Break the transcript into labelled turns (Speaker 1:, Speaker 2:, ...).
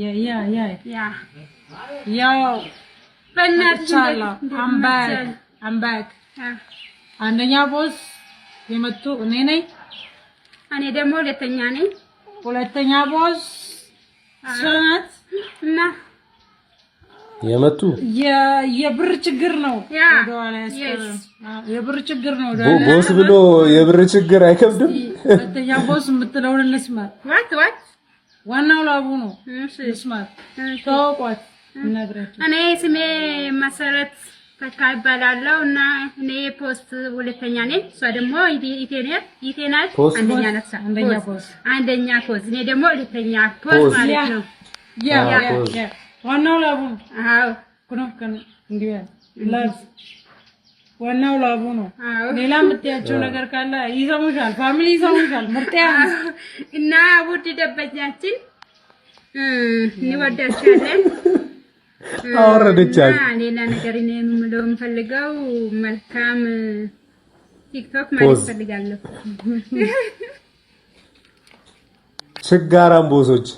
Speaker 1: Yeah.
Speaker 2: Yo.
Speaker 1: በእናትህ
Speaker 2: I'm back. አንደኛ ቦስ የመጡ እኔ ነኝ።
Speaker 1: እኔ ደግሞ ሁለተኛ
Speaker 2: ቦስ ሰናት
Speaker 1: እና
Speaker 3: የመጡ
Speaker 2: የብር ችግር ነው። የብር ችግር ነው።
Speaker 3: ቦስ ብሎ የብር ችግር አይከብድም።
Speaker 2: ሁለተኛ ቦስ የምትለውን እንስማ።
Speaker 1: what
Speaker 2: ዋናው ላቡ ነው። እንስማ። ተዋቋት እናግራችሁ።
Speaker 1: እኔ ስሜ መሰረት ተካይባላለው እና እኔ ፖስት ሁለተኛ ነኝ። እሷ ደግሞ ኢቴናት አንደኛ ፖስት እኔ ደግሞ ሁለተኛ ፖስት ማለት ነው።
Speaker 2: ያ ዋናው ላቡ ነው።
Speaker 1: አዎ
Speaker 2: ኩነከን እንዲያ ላብ ዋናው ላቡ ነው። ሌላ የምትያቸው ነገር ካለ ይሰሙሻል፣ ፋሚሊ ይሰሙሻል። ምርጥያ
Speaker 1: እና ውድ ደበኛችን እንወዳችኋለን።
Speaker 3: አወረደቻት።
Speaker 1: ሌላ ነገር እኔ የምለው የምፈልገው መልካም ቲክቶክ ማለት ፈልጋለሁ።
Speaker 3: ችጋራም ቦሶች